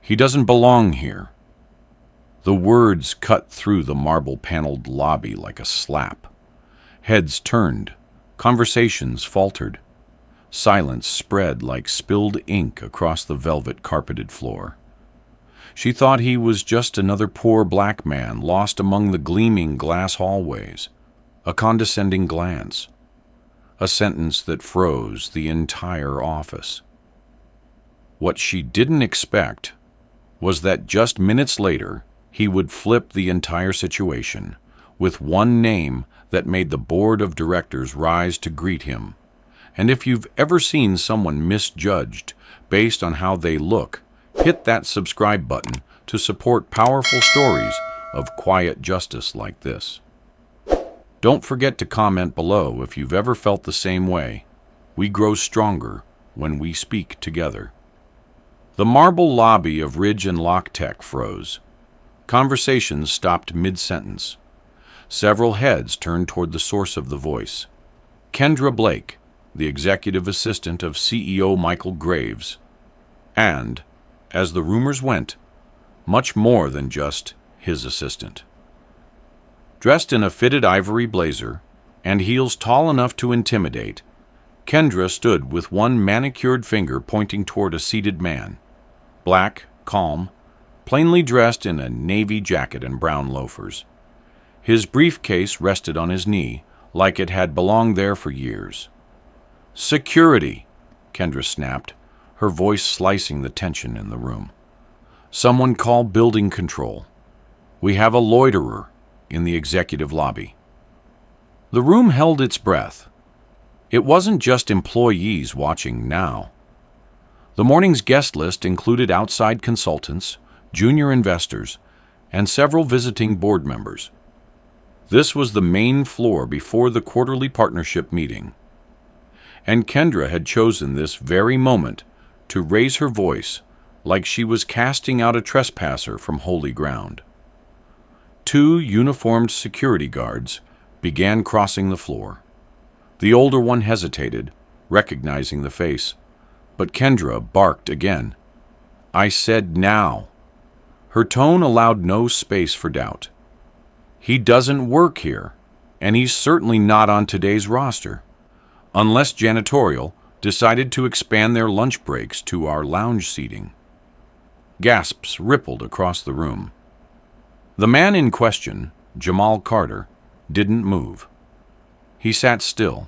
He doesn't belong here. The words cut through the marble-paneled lobby like a slap. Heads turned, conversations faltered. Silence spread like spilled ink across the velvet-carpeted floor. She thought he was just another poor black man lost among the gleaming glass hallways. A condescending glance. A sentence that froze the entire office. What she didn't expect was that just minutes later, he would flip the entire situation with one name that made the board of directors rise to greet him. And if you've ever seen someone misjudged based on how they look, hit that subscribe button to support powerful stories of quiet justice like this. Don't forget to comment below if you've ever felt the same way. We grow stronger when we speak together. The marble lobby of Ridge and Lock Tech froze. Conversations stopped mid-sentence. Several heads turned toward the source of the voice. Kendra Blake, the executive assistant of CEO Michael Graves. And, as the rumors went, much more than just his assistant. Dressed in a fitted ivory blazer and heels tall enough to intimidate, Kendra stood with one manicured finger pointing toward a seated man. Black, calm, plainly dressed in a navy jacket and brown loafers. His briefcase rested on his knee like it had belonged there for years. "Security," Kendra snapped, her voice slicing the tension in the room. "Someone call building control. We have a loiterer in the executive lobby." The room held its breath. It wasn't just employees watching now. The morning's guest list included outside consultants, junior investors, and several visiting board members. This was the main floor before the quarterly partnership meeting. And Kendra had chosen this very moment to raise her voice like she was casting out a trespasser from holy ground. Two uniformed security guards began crossing the floor. The older one hesitated, recognizing the face, but Kendra barked again. "I said now." Her tone allowed no space for doubt. "He doesn't work here, and he's certainly not on today's roster, unless janitorial decided to expand their lunch breaks to our lounge seating." Gasps rippled across the room. The man in question, Jamal Carter, didn't move. He sat still,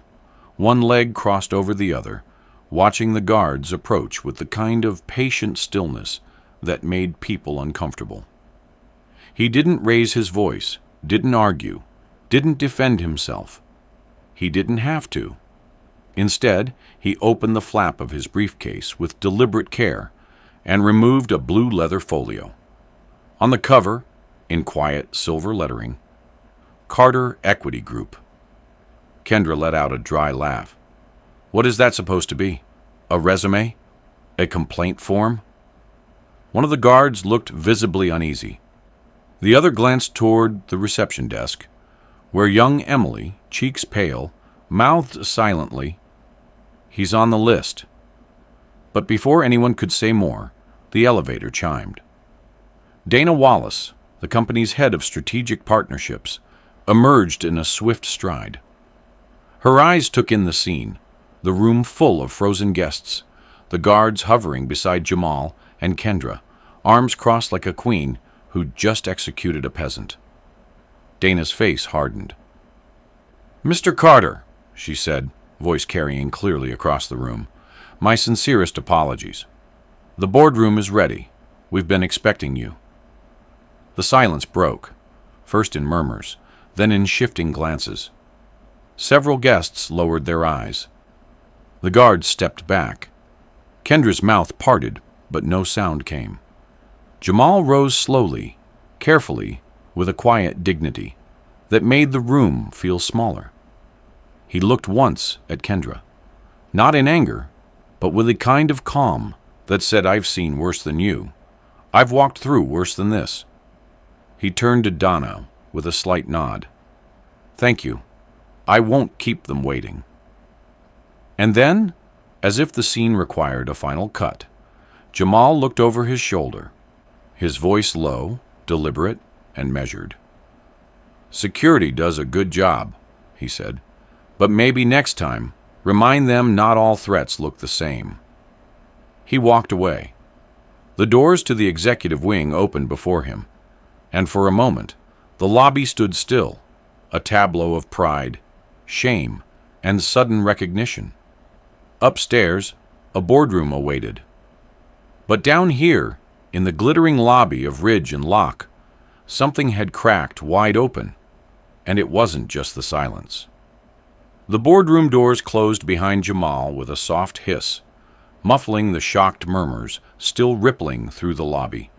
one leg crossed over the other, watching the guards approach with the kind of patient stillness that made people uncomfortable. He didn't raise his voice, didn't argue, didn't defend himself. He didn't have to. Instead, he opened the flap of his briefcase with deliberate care and removed a blue leather folio. On the cover, in quiet silver lettering, Carter Equity Group. Kendra let out a dry laugh. "What is that supposed to be? A resume? A complaint form?" One of the guards looked visibly uneasy. The other glanced toward the reception desk, where young Emily, cheeks pale, mouthed silently, "He's on the list." But before anyone could say more, the elevator chimed. Dana Wallace, the company's head of strategic partnerships, emerged in a swift stride. Her eyes took in the scene, the room full of frozen guests, the guards hovering beside Jamal and Kendra, arms crossed like a queen who'd just executed a peasant. Dana's face hardened. "Mr. Carter," she said, voice carrying clearly across the room, "my sincerest apologies. The boardroom is ready. We've been expecting you." The silence broke, first in murmurs, then in shifting glances. Several guests lowered their eyes. The guards stepped back. Kendra's mouth parted, but no sound came. Jamal rose slowly, carefully, with a quiet dignity that made the room feel smaller. He looked once at Kendra, not in anger, but with a kind of calm that said, "I've seen worse than you. I've walked through worse than this." He turned to Donna with a slight nod. "Thank you. I won't keep them waiting." And then, as if the scene required a final cut, Jamal looked over his shoulder, his voice low, deliberate, and measured. "Security does a good job," he said, "but maybe next time, remind them not all threats look the same." He walked away. The doors to the executive wing opened before him, and for a moment, the lobby stood still, a tableau of pride, shame, and sudden recognition. Upstairs, a boardroom awaited. But down here, in the glittering lobby of Ridge and Locke, something had cracked wide open, and it wasn't just the silence. The boardroom doors closed behind Jamal with a soft hiss, muffling the shocked murmurs still rippling through the lobby.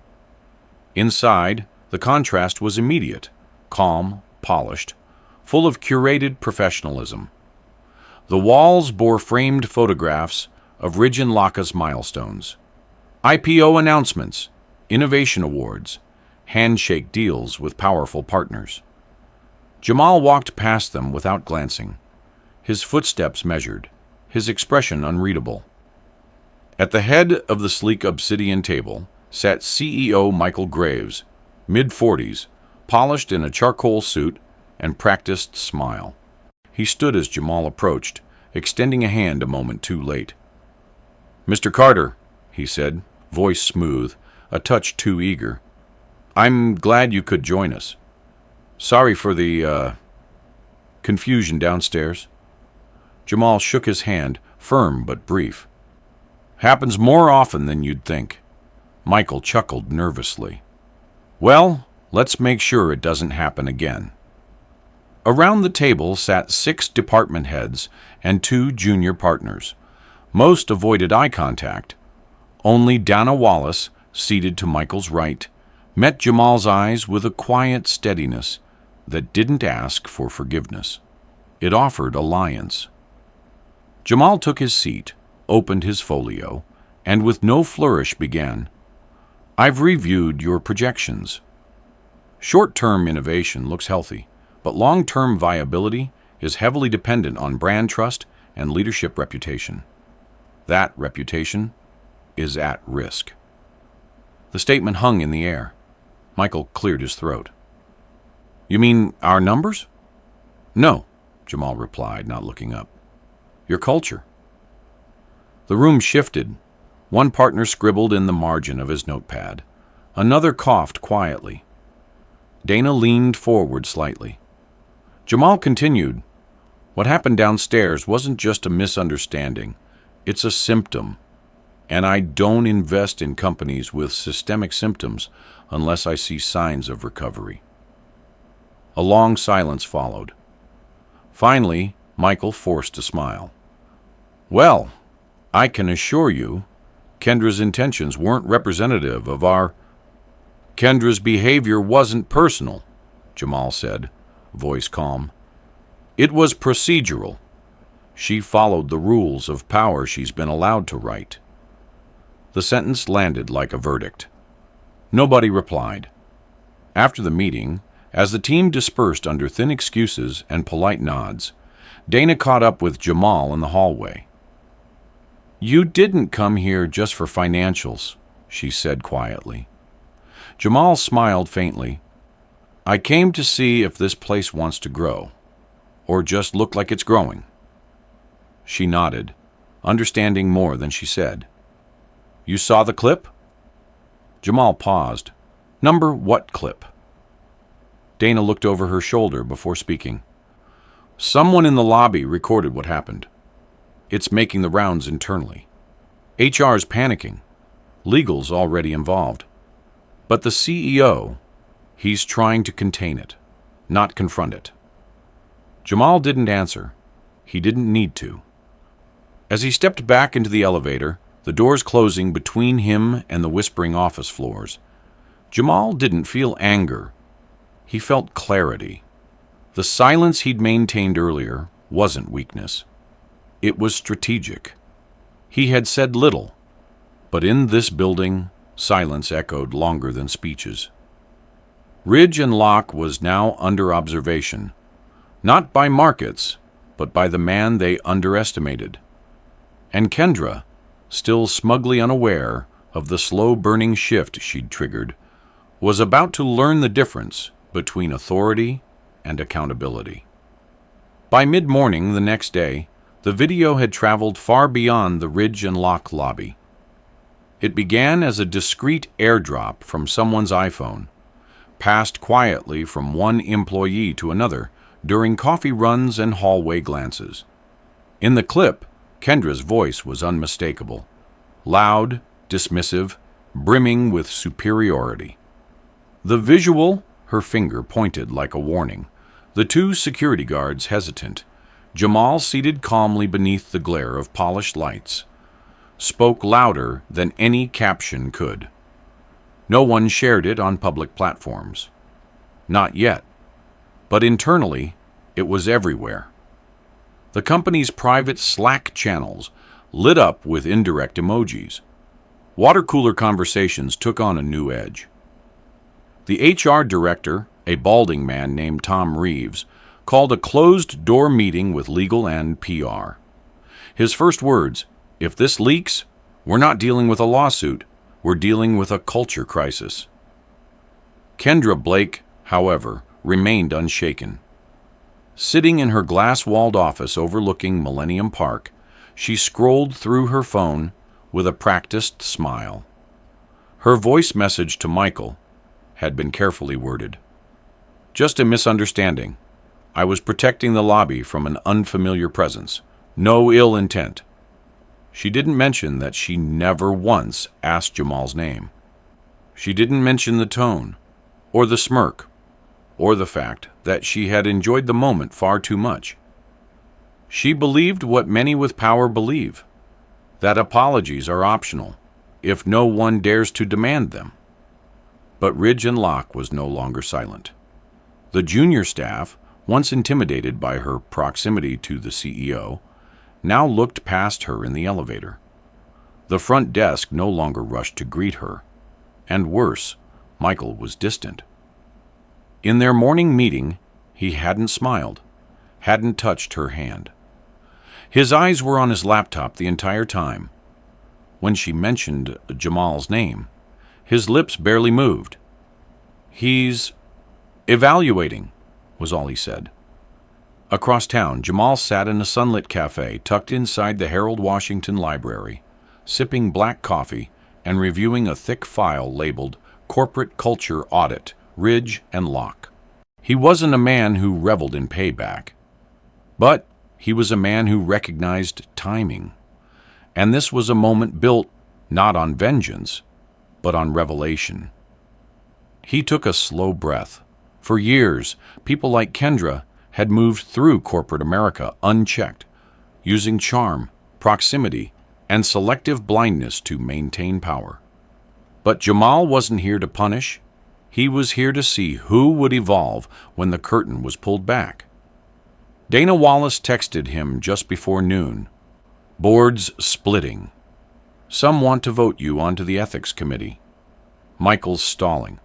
Inside, the contrast was immediate, calm, polished, full of curated professionalism. The walls bore framed photographs of Ridge and Locke's milestones, IPO announcements, innovation awards, handshake deals with powerful partners. Jamal walked past them without glancing, his footsteps measured, his expression unreadable. At the head of the sleek obsidian table sat CEO Michael Graves, mid-40s, polished in a charcoal suit and practiced smile. He stood as Jamal approached, extending a hand a moment too late. "Mr. Carter," he said, voice smooth, a touch too eager, "I'm glad you could join us. Sorry for the, confusion downstairs." Jamal shook his hand, firm but brief. "Happens more often than you'd think." Michael chuckled nervously. "Well, let's make sure it doesn't happen again." Around the table sat 6 department heads and 2 junior partners. Most avoided eye contact. Only Dana Wallace, seated to Michael's right, met Jamal's eyes with a quiet steadiness that didn't ask for forgiveness. It offered alliance. Jamal took his seat, opened his folio, and with no flourish began, "I've reviewed your projections. Short-term innovation looks healthy, but long-term viability is heavily dependent on brand trust and leadership reputation. That reputation is at risk." The statement hung in the air. Michael cleared his throat. "You mean our numbers?" "No," Jamal replied, not looking up. "Your culture." The room shifted. One partner scribbled in the margin of his notepad. Another coughed quietly. Dana leaned forward slightly. Jamal continued, "What happened downstairs wasn't just a misunderstanding. It's a symptom. And I don't invest in companies with systemic symptoms unless I see signs of recovery." A long silence followed. Finally, Michael forced a smile. "Well, I can assure you, Kendra's intentions weren't representative of our—" "Kendra's behavior wasn't personal," Jamal said, voice calm. "It was procedural. She followed the rules of power she's been allowed to write." The sentence landed like a verdict. Nobody replied. After the meeting, as the team dispersed under thin excuses and polite nods, Dana caught up with Jamal in the hallway. "You didn't come here just for financials," she said quietly. Jamal smiled faintly. "I came to see if this place wants to grow, or just look like it's growing." She nodded, understanding more than she said. "You saw the clip?" Jamal paused. "Number what clip?" Dana looked over her shoulder before speaking. "Someone in the lobby recorded what happened. It's making the rounds internally. HR's panicking. Legal's already involved. But the CEO, he's trying to contain it, not confront it." Jamal didn't answer. He didn't need to. As he stepped back into the elevator, the doors closing between him and the whispering office floors, Jamal didn't feel anger. He felt clarity. The silence he'd maintained earlier wasn't weakness. It was strategic. He had said little, but in this building, silence echoed longer than speeches. Ridge and Locke was now under observation, not by markets, but by the man they underestimated. And Kendra, still smugly unaware of the slow-burning shift she'd triggered, was about to learn the difference between authority and accountability. By mid-morning the next day, the video had traveled far beyond the Ridge and Lock lobby. It began as a discreet airdrop from someone's iPhone, passed quietly from one employee to another during coffee runs and hallway glances. In the clip, Kendra's voice was unmistakable, loud, dismissive, brimming with superiority. The visual, her finger pointed like a warning, the two security guards hesitant, Jamal seated calmly beneath the glare of polished lights, spoke louder than any caption could. No one shared it on public platforms. Not yet. But internally, it was everywhere. The company's private Slack channels lit up with indirect emojis. Water cooler conversations took on a new edge. The HR director, a balding man named Tom Reeves, called a closed-door meeting with legal and PR. His first words, "If this leaks, we're not dealing with a lawsuit, we're dealing with a culture crisis." Kendra Blake, however, remained unshaken. Sitting in her glass-walled office overlooking Millennium Park, she scrolled through her phone with a practiced smile. Her voice message to Michael had been carefully worded. "Just a misunderstanding. I was protecting the lobby from an unfamiliar presence. No ill intent." She didn't mention that she never once asked Jamal's name. She didn't mention the tone, or the smirk, or the fact that she had enjoyed the moment far too much. She believed what many with power believe, that apologies are optional, if no one dares to demand them. But Ridge and Lock was no longer silent. The junior staff, once intimidated by her proximity to the CEO, now looked past her in the elevator. The front desk no longer rushed to greet her, and worse, Michael was distant. In their morning meeting, he hadn't smiled, hadn't touched her hand. His eyes were on his laptop the entire time. When she mentioned Jamal's name, his lips barely moved. "He's evaluating," was all he said. Across town, Jamal sat in a sunlit cafe tucked inside the Harold Washington Library, sipping black coffee and reviewing a thick file labeled Corporate Culture Audit, Ridge and Lock. He wasn't a man who reveled in payback, but he was a man who recognized timing. And this was a moment built not on vengeance, but on revelation. He took a slow breath. For years, people like Kendra had moved through corporate America unchecked, using charm, proximity, and selective blindness to maintain power. But Jamal wasn't here to punish. He was here to see who would evolve when the curtain was pulled back. Dana Wallace texted him just before noon. "Board's splitting. Some want to vote you onto the ethics committee. Michael's stalling."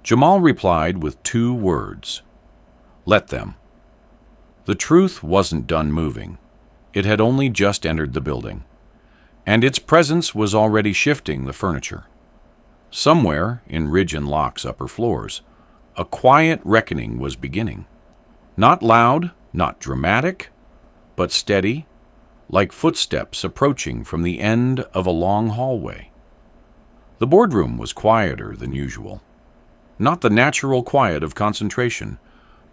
Jamal replied with 2 words. "Let them." The truth wasn't done moving. It had only just entered the building, and its presence was already shifting the furniture. Somewhere in Ridge and Lock's upper floors, a quiet reckoning was beginning. Not loud, not dramatic, but steady, like footsteps approaching from the end of a long hallway. The boardroom was quieter than usual. Not the natural quiet of concentration,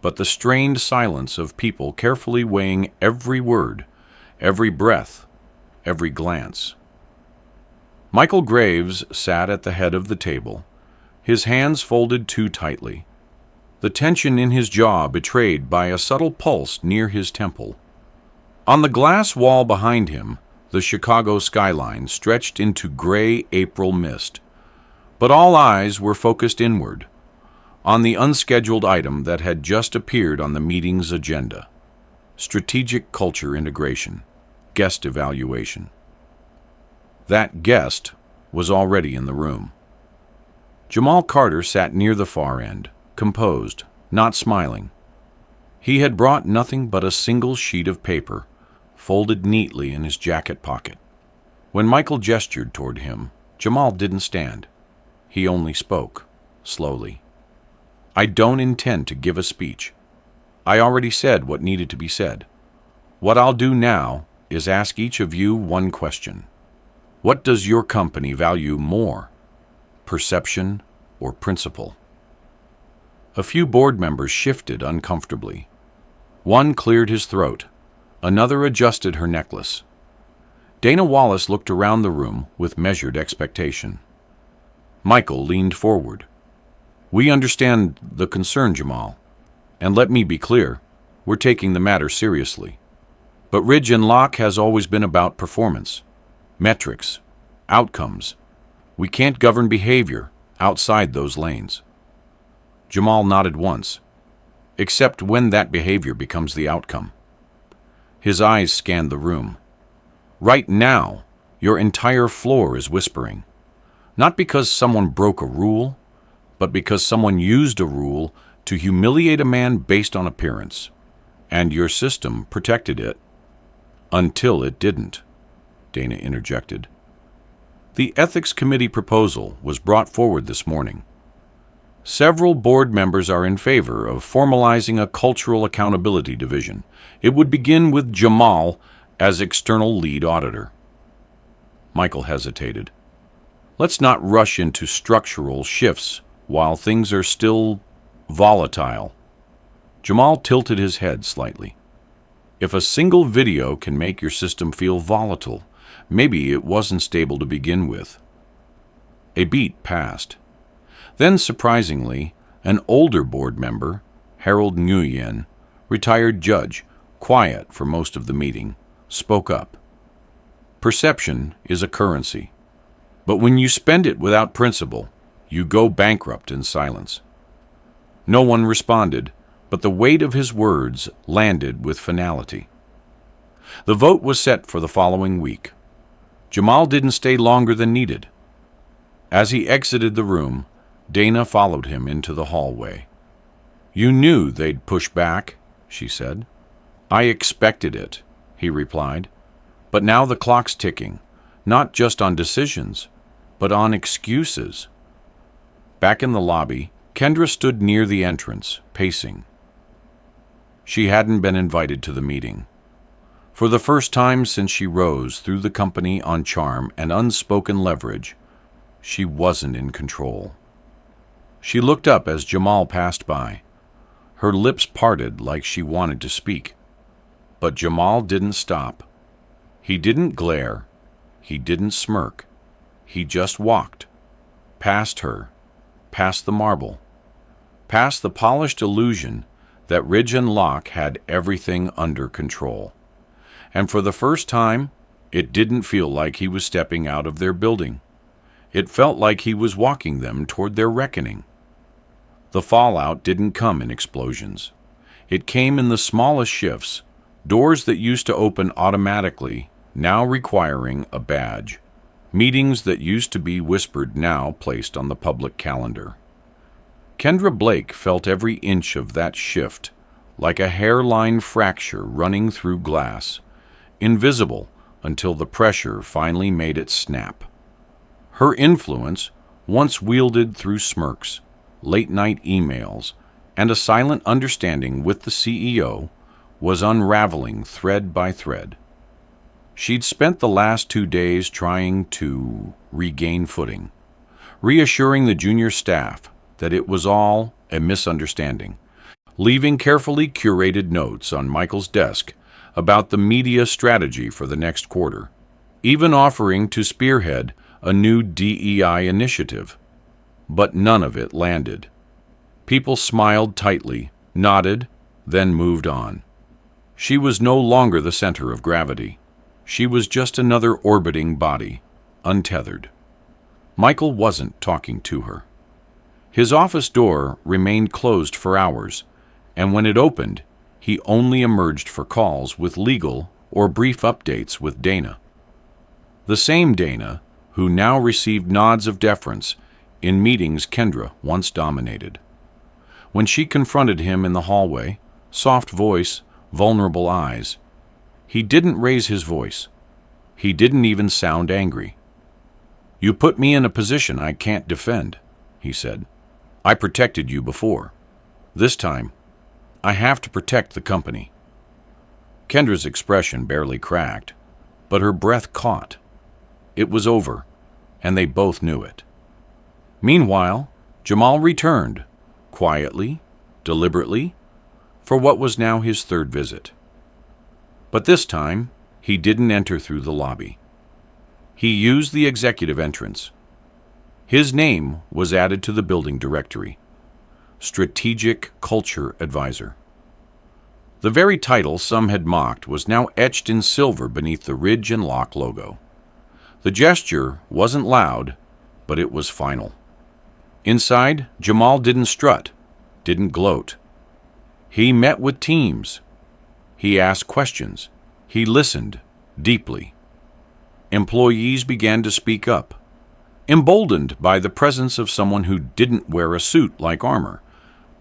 but the strained silence of people carefully weighing every word, every breath, every glance. Michael Graves sat at the head of the table, his hands folded too tightly, the tension in his jaw betrayed by a subtle pulse near his temple. On the glass wall behind him, the Chicago skyline stretched into gray April mist, but all eyes were focused inward, on the unscheduled item that had just appeared on the meeting's agenda: strategic culture integration, guest evaluation. That guest was already in the room. Jamal Carter sat near the far end, composed, not smiling. He had brought nothing but a single sheet of paper, folded neatly in his jacket pocket. When Michael gestured toward him, Jamal didn't stand. He only spoke. slowly. "I don't intend to give a speech. I already said what needed to be said. What I'll do now is ask each of you one question. What does your company value more, perception or principle?" A few board members shifted uncomfortably. One cleared his throat. Another adjusted her necklace. Dana Wallace looked around the room with measured expectation. Michael leaned forward. "We understand the concern, Jamal. And let me be clear, we're taking the matter seriously. But Ridge and Locke has always been about performance, metrics, outcomes. We can't govern behavior outside those lanes." Jamal nodded once, except when that behavior becomes the outcome. His eyes scanned the room. Right now, your entire floor is whispering. Not because someone broke a rule, but because someone used a rule to humiliate a man based on appearance. And your system protected it. Until it didn't, Dana interjected. The Ethics Committee proposal was brought forward this morning. Several board members are in favor of formalizing a cultural accountability division. It would begin with Jamal as external lead auditor. Michael hesitated. Let's not rush into structural shifts while things are still volatile. Jamal tilted his head slightly. If a single video can make your system feel volatile, maybe it wasn't stable to begin with. A beat passed. Then, surprisingly, an older board member, Harold Nguyen, retired judge, quiet for most of the meeting, spoke up. Perception is a currency, but when you spend it without principle, you go bankrupt in silence. No one responded, but the weight of his words landed with finality. The vote was set for the following week. Jamal didn't stay longer than needed. As he exited the room, Dana followed him into the hallway. "You knew they'd push back," she said. "I expected it," he replied. "But now the clock's ticking, not just on decisions, but on excuses." Back in the lobby, Kendra stood near the entrance, pacing. She hadn't been invited to the meeting. For the first time since she rose through the company on charm and unspoken leverage, she wasn't in control. She looked up as Jamal passed by. Her lips parted like she wanted to speak. But Jamal didn't stop. He didn't glare. He didn't smirk. He just walked. Past her. Past the marble. Past the polished illusion that Ridge and Locke had everything under control. And for the first time, it didn't feel like he was stepping out of their building. It felt like he was walking them toward their reckoning. The fallout didn't come in explosions. It came in the smallest shifts, doors that used to open automatically, now requiring a badge. Meetings that used to be whispered, now placed on the public calendar. Kendra Blake felt every inch of that shift, like a hairline fracture running through glass, invisible until the pressure finally made it snap. Her influence, once wielded through smirks, late-night emails, and a silent understanding with the CEO, was unraveling thread by thread. She'd spent the last 2 days trying to regain footing, reassuring the junior staff that it was all a misunderstanding, leaving carefully curated notes on Michael's desk about the media strategy for the next quarter, even offering to spearhead a new DEI initiative. But none of it landed. People smiled tightly, nodded, then moved on. She was no longer the center of gravity. She was just another orbiting body, untethered. Michael wasn't talking to her. His office door remained closed for hours, and when it opened, he only emerged for calls with legal or brief updates with Dana. The same Dana who now received nods of deference in meetings Kendra once dominated. When she confronted him in the hallway, soft voice, vulnerable eyes, he didn't raise his voice. He didn't even sound angry. "You put me in a position I can't defend," he said. I protected you before. This time, I have to protect the company." Kendra's expression barely cracked, but her breath caught. It was over, and they both knew it. Meanwhile, Jamal returned, quietly, deliberately, for what was now his third visit. But this time, he didn't enter through the lobby. He used the executive entrance. His name was added to the building directory: Strategic Culture Advisor. The very title some had mocked was now etched in silver beneath the Ridge and Lock logo. The gesture wasn't loud, but it was final. Inside, Jamal didn't strut, didn't gloat. He met with teams. He asked questions. He listened deeply. Employees began to speak up, emboldened by the presence of someone who didn't wear a suit like armor,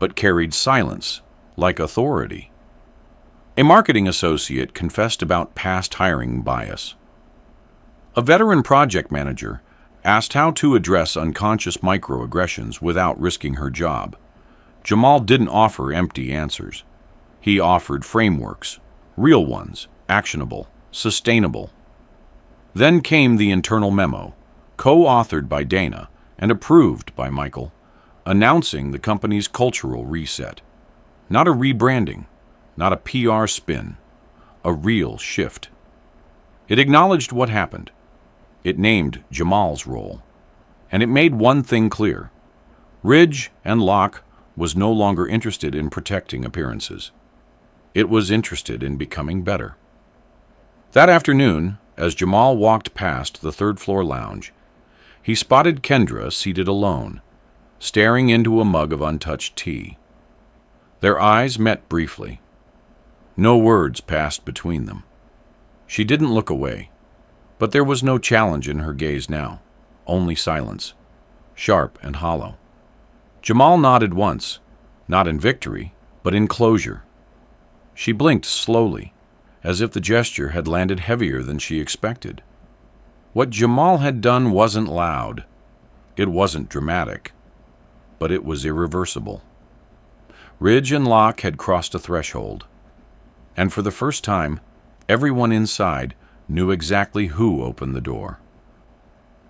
but carried silence like authority. A marketing associate confessed about past hiring bias. A veteran project manager asked how to address unconscious microaggressions without risking her job. Jamal didn't offer empty answers. He offered frameworks, real ones, actionable, sustainable. Then came the internal memo, co-authored by Dana and approved by Michael, announcing the company's cultural reset. Not a rebranding, not a PR spin, a real shift. It acknowledged what happened. It named Jamal's role. And it made one thing clear. Ridge and Locke was no longer interested in protecting appearances. It was interested in becoming better. That afternoon, as Jamal walked past the third-floor lounge, he spotted Kendra seated alone, staring into a mug of untouched tea. Their eyes met briefly. No words passed between them. She didn't look away, but there was no challenge in her gaze now, only silence, sharp and hollow. Jamal nodded once, not in victory, but in closure. She blinked slowly, as if the gesture had landed heavier than she expected. What Jamal had done wasn't loud. It wasn't dramatic, but it was irreversible. Ridge and Locke had crossed a threshold, and for the first time, everyone inside knew exactly who opened the door.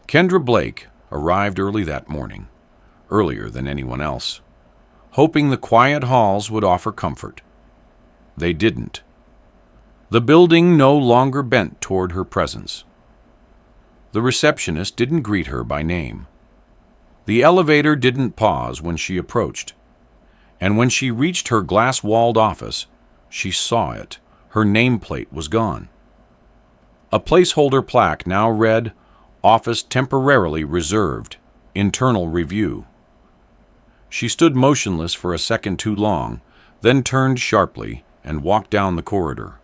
Kendra Blake arrived early that morning, earlier than anyone else, hoping the quiet halls would offer comfort. They didn't. The building no longer bent toward her presence. The receptionist didn't greet her by name. The elevator didn't pause when she approached. And when she reached her glass-walled office, she saw it. Her nameplate was gone. A placeholder plaque now read, "Office temporarily reserved. Internal review." She stood motionless for a second too long, then turned sharply and walked down the corridor.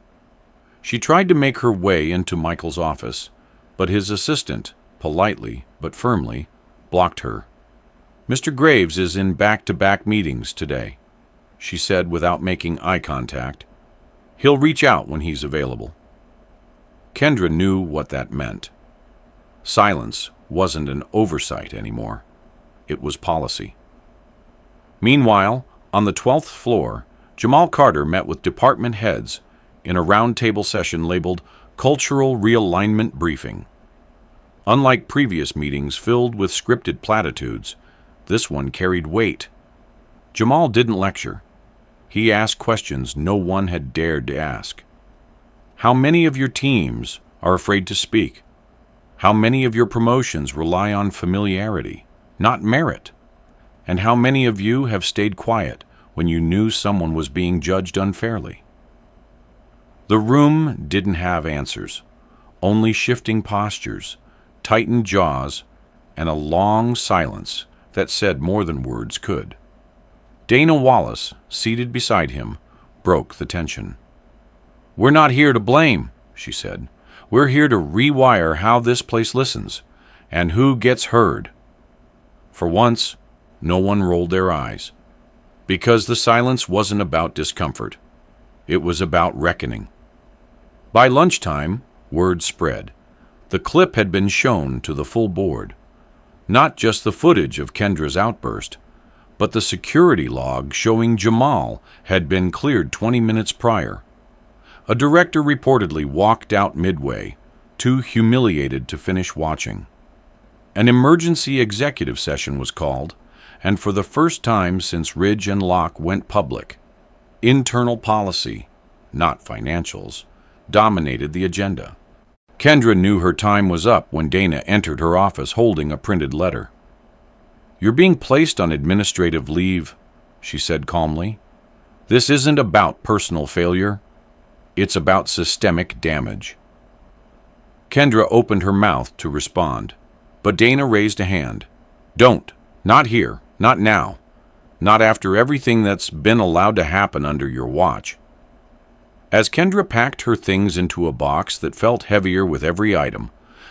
She tried to make her way into Michael's office, but his assistant, politely but firmly, blocked her. "Mr. Graves is in back-to-back meetings today," she said without making eye contact. "He'll reach out when he's available." Kendra knew what that meant. Silence wasn't an oversight anymore. It was policy. Meanwhile, on the 12th floor, Jamal Carter met with department heads in a roundtable session labeled Cultural Realignment Briefing. Unlike previous meetings filled with scripted platitudes, this one carried weight. Jamal didn't lecture. He asked questions no one had dared to ask. How many of your teams are afraid to speak? How many of your promotions rely on familiarity, not merit? And how many of you have stayed quiet when you knew someone was being judged unfairly? The room didn't have answers, only shifting postures, tightened jaws, and a long silence that said more than words could. Dana Wallace, seated beside him, broke the tension. "We're not here to blame," she said. "We're here to rewire how this place listens and who gets heard." For once, no one rolled their eyes, because the silence wasn't about discomfort. It was about reckoning. By lunchtime, word spread. The clip had been shown to the full board. Not just the footage of Kendra's outburst, but the security log showing Jamal had been cleared 20 minutes prior. A director reportedly walked out midway, too humiliated to finish watching. An emergency executive session was called, and for the first time since Ridge and Locke went public, internal policy, not financials, dominated the agenda. Kendra knew her time was up when Dana entered her office holding a printed letter. "You're being placed on administrative leave," she said calmly. "This isn't about personal failure. It's about systemic damage." Kendra opened her mouth to respond, but Dana raised a hand. "Don't. Not here. Not now. Not after everything that's been allowed to happen under your watch." As Kendra packed her things into a box that felt heavier with every item,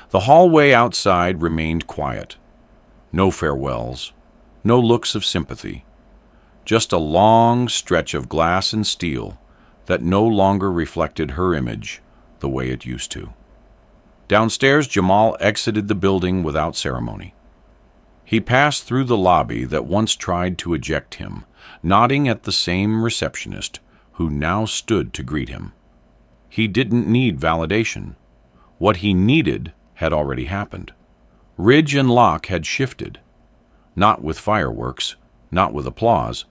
the hallway outside remained quiet. No farewells, no looks of sympathy, just a long stretch of glass and steel that no longer reflected her image the way it used to. Downstairs, Jamal exited the building without ceremony. He passed through the lobby that once tried to eject him, nodding at the same receptionist who now stood to greet him. He didn't need validation. What he needed had already happened. Ridge and Locke had shifted, not with fireworks, not with applause,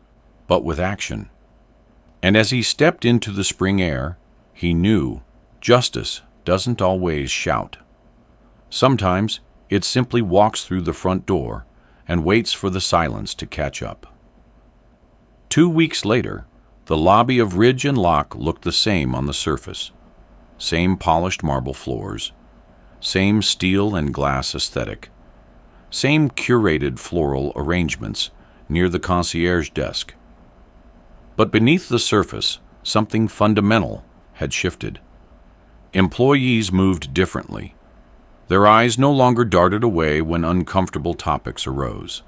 but with action. And as he stepped into the spring air, he knew justice doesn't always shout. Sometimes it simply walks through the front door and waits for the silence to catch up. 2 weeks later, the lobby of Ridge and Locke looked the same on the surface. Same polished marble floors, same steel and glass aesthetic, same curated floral arrangements near the concierge desk. But beneath the surface, something fundamental had shifted. Employees moved differently. Their eyes no longer darted away when uncomfortable topics arose.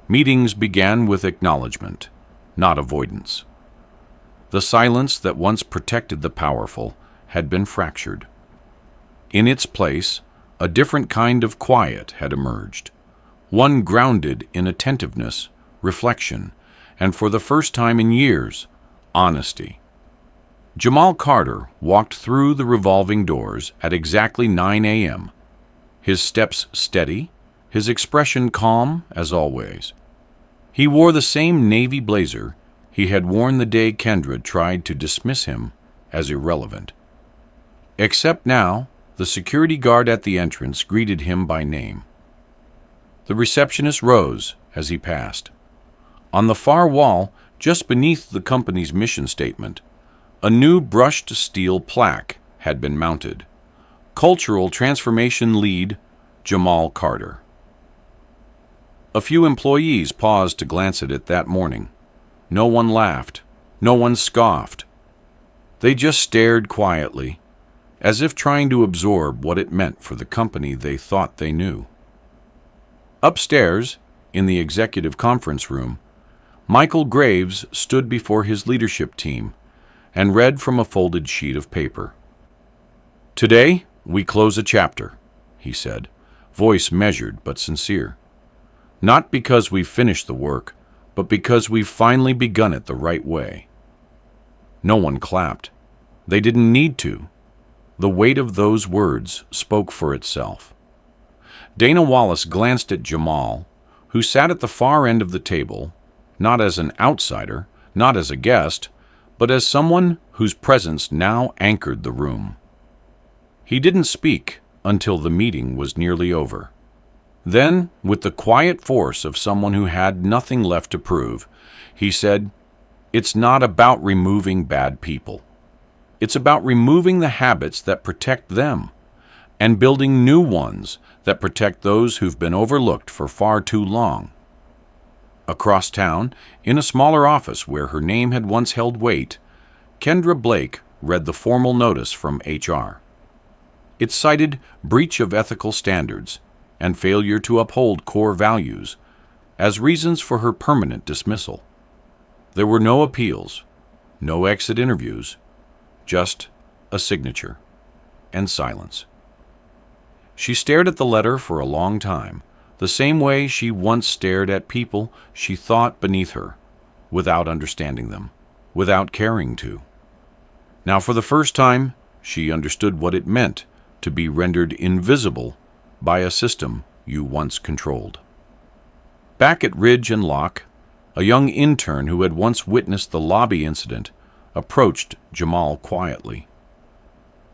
Meetings began with acknowledgement, not avoidance. The silence that once protected the powerful had been fractured. In its place, a different kind of quiet had emerged, one grounded in attentiveness, reflection, and for the first time in years, honesty. Jamal Carter walked through the revolving doors at exactly 9 a.m., his steps steady, his expression calm as always. He wore the same navy blazer he had worn the day Kendra tried to dismiss him as irrelevant. Except now, the security guard at the entrance greeted him by name. The receptionist rose as he passed. On the far wall, just beneath the company's mission statement, a new brushed steel plaque had been mounted. Cultural Transformation Lead, Jamal Carter. A few employees paused to glance at it that morning. No one laughed. No one scoffed. They just stared quietly, as if trying to absorb what it meant for the company they thought they knew. Upstairs, in the executive conference room, Michael Graves stood before his leadership team and read from a folded sheet of paper. "Today, we close a chapter," he said, voice measured but sincere. "Not because we've finished the work, but because we've finally begun it the right way." No one clapped. They didn't need to. The weight of those words spoke for itself. Dana Wallace glanced at Jamal, who sat at the far end of the table, not as an outsider, not as a guest, but as someone whose presence now anchored the room. He didn't speak until the meeting was nearly over. Then, with the quiet force of someone who had nothing left to prove, he said, "It's not about removing bad people. It's about removing the habits that protect them and building new ones that protect those who've been overlooked for far too long." Across town, in a smaller office where her name had once held weight, Kendra Blake read the formal notice from HR. It cited breach of ethical standards and failure to uphold core values as reasons for her permanent dismissal. There were no appeals, no exit interviews, just a signature and silence. She stared at the letter for a long time, the same way she once stared at people she thought beneath her, without understanding them, without caring to. Now, for the first time, she understood what it meant to be rendered invisible by a system you once controlled. Back at Ridge and Locke, a young intern who had once witnessed the lobby incident approached Jamal quietly.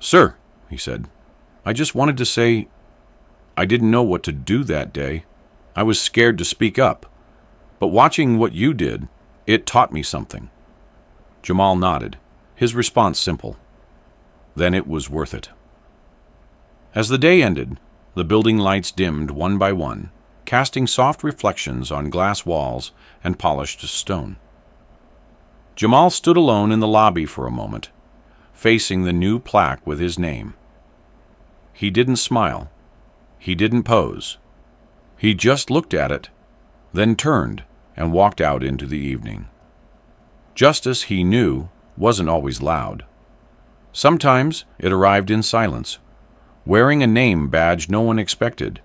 "Sir," he said, "I just wanted to say I didn't know what to do that day. I was scared to speak up. But watching what you did, it taught me something." Jamal nodded, his response simple. "Then it was worth it." As the day ended, the building lights dimmed one by one, casting soft reflections on glass walls and polished stone. Jamal stood alone in the lobby for a moment, facing the new plaque with his name. He didn't smile. He didn't pose. He just looked at it, then turned and walked out into the evening. Justice, he knew, wasn't always loud. Sometimes it arrived in silence, wearing a name badge no one expected.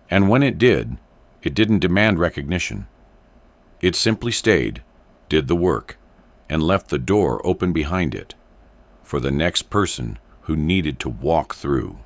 And when it did, it didn't demand recognition. It simply stayed, did the work, and left the door open behind it for the next person who needed to walk through.